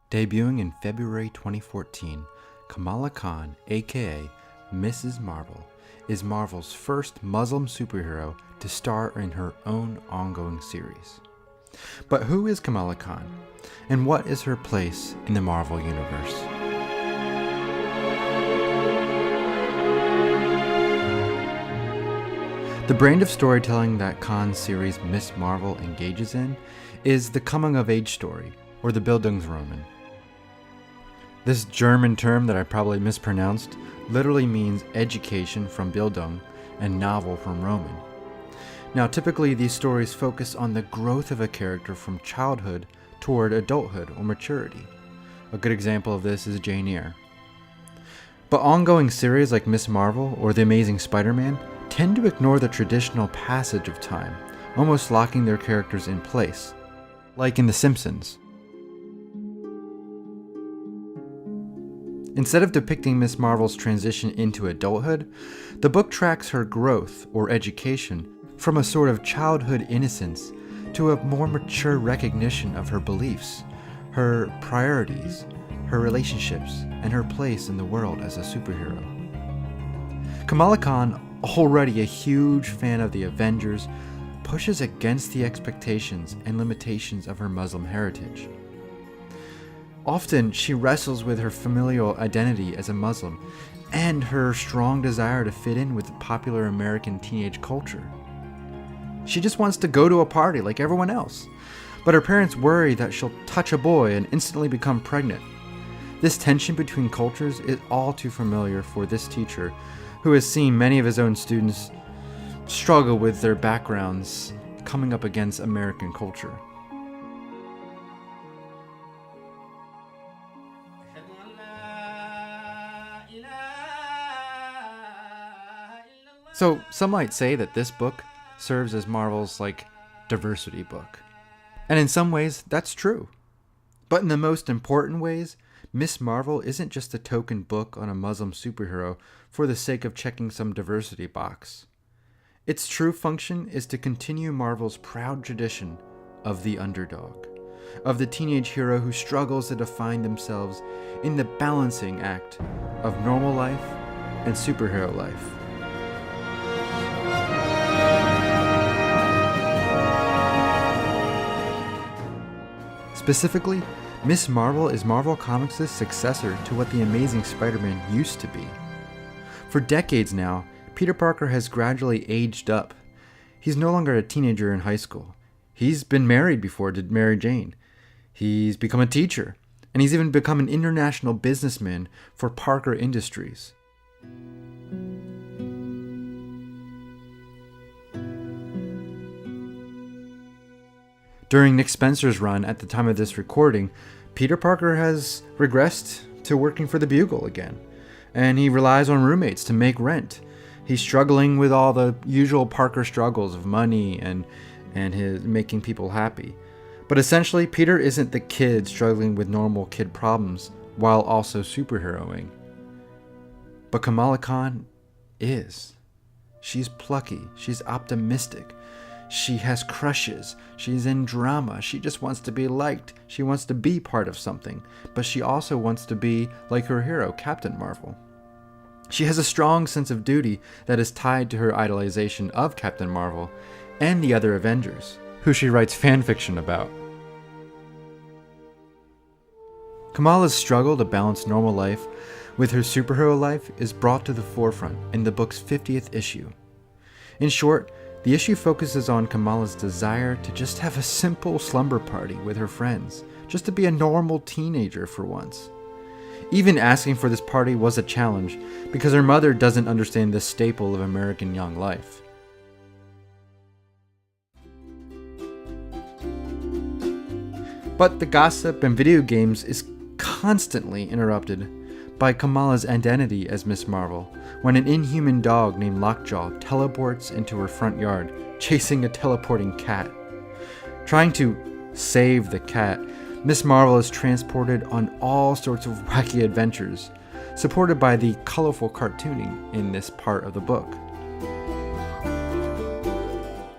Debuting in February 2014, Kamala Khan, aka Mrs. Marvel, is Marvel's first Muslim superhero to star in her own ongoing series. But who is Kamala Khan, and what is her place in the Marvel Universe? The brand of storytelling that Khan's series Miss Marvel engages in is the coming-of-age story, or the Bildungsroman. This German term that I probably mispronounced literally means education from Bildung and novel from Roman. Now, typically these stories focus on the growth of a character from childhood toward adulthood or maturity. A good example of this is Jane Eyre. But ongoing series like Miss Marvel or The Amazing Spider-Man tend to ignore the traditional passage of time, almost locking their characters in place, like in The Simpsons. Instead of depicting Miss Marvel's transition into adulthood, the book tracks her growth or education from a sort of childhood innocence to a more mature recognition of her beliefs, her priorities, her relationships, and her place in the world as a superhero. Kamala Khan, already a huge fan of the Avengers, pushes against the expectations and limitations of her Muslim heritage. Often, she wrestles with her familial identity as a Muslim and her strong desire to fit in with the popular American teenage culture. She just wants to go to a party like everyone else, but her parents worry that she'll touch a boy and instantly become pregnant. This tension between cultures is all too familiar for this teacher, who has seen many of his own students struggle with their backgrounds coming up against American culture. So some might say that this book serves as Marvel's diversity book. And in some ways, that's true. But in the most important ways, Miss Marvel isn't just a token book on a Muslim superhero for the sake of checking some diversity box. Its true function is to continue Marvel's proud tradition of the underdog, of the teenage hero who struggles to define themselves in the balancing act of normal life and superhero life. Specifically, Miss Marvel is Marvel Comics' successor to what The Amazing Spider-Man used to be. For decades now, Peter Parker has gradually aged up. He's no longer a teenager in high school. He's been married before to Mary Jane. He's become a teacher, and he's even become an international businessman for Parker Industries. During Nick Spencer's run at the time of this recording, Peter Parker has regressed to working for the Bugle again, and he relies on roommates to make rent. He's struggling with all the usual Parker struggles of money and his making people happy. But essentially, Peter isn't the kid struggling with normal kid problems while also superheroing. But Kamala Khan is. She's plucky, she's optimistic. She has crushes, she's in drama, she just wants to be liked, she wants to be part of something, but she also wants to be like her hero, Captain Marvel. She has a strong sense of duty that is tied to her idolization of Captain Marvel and the other Avengers, who she writes fanfiction about. Kamala's struggle to balance normal life with her superhero life is brought to the forefront in the book's 50th issue. In short, the issue focuses on Kamala's desire to just have a simple slumber party with her friends, just to be a normal teenager for once. Even asking for this party was a challenge, because her mother doesn't understand this staple of American young life. But the gossip and video games is constantly interrupted by Kamala's identity as Miss Marvel, when an inhuman dog named Lockjaw teleports into her front yard, chasing a teleporting cat. Trying to save the cat, Miss Marvel is transported on all sorts of wacky adventures, supported by the colorful cartooning in this part of the book.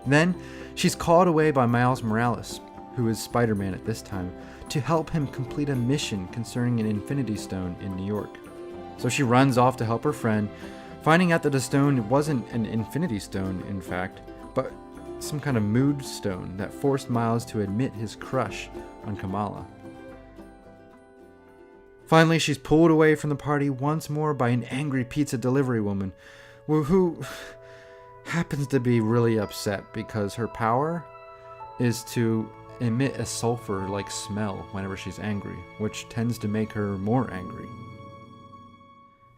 Then, she's called away by Miles Morales, who is Spider-Man at this time, to help him complete a mission concerning an Infinity Stone in New York. So she runs off to help her friend, finding out that the stone wasn't an Infinity Stone, in fact, but some kind of mood stone that forced Miles to admit his crush on Kamala. Finally, she's pulled away from the party once more by an angry pizza delivery woman who happens to be really upset because her power is to emit a sulfur-like smell whenever she's angry, which tends to make her more angry.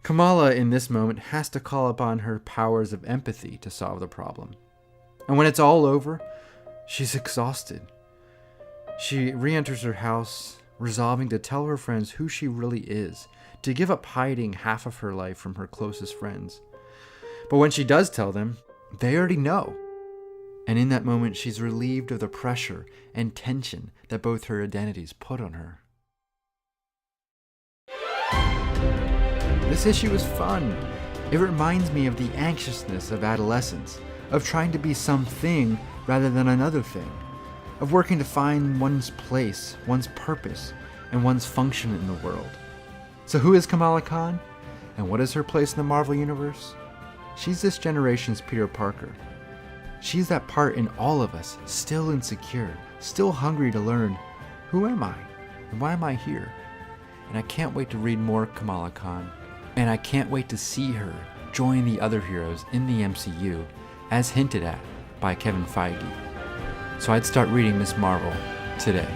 Kamala, in this moment, has to call upon her powers of empathy to solve the problem. And when it's all over, she's exhausted. She re-enters her house, resolving to tell her friends who she really is, to give up hiding half of her life from her closest friends. But when she does tell them, they already know. And in that moment, she's relieved of the pressure and tension that both her identities put on her. This issue is fun. It reminds me of the anxiousness of adolescence, of trying to be something rather than another thing, of working to find one's place, one's purpose, and one's function in the world. So who is Kamala Khan? And what is her place in the Marvel Universe? She's this generation's Peter Parker. She's that part in all of us, still insecure, still hungry to learn, who am I? And why am I here? And I can't wait to read more Kamala Khan. And I can't wait to see her join the other heroes in the MCU, as hinted at by Kevin Feige. So I'd start reading Miss Marvel today.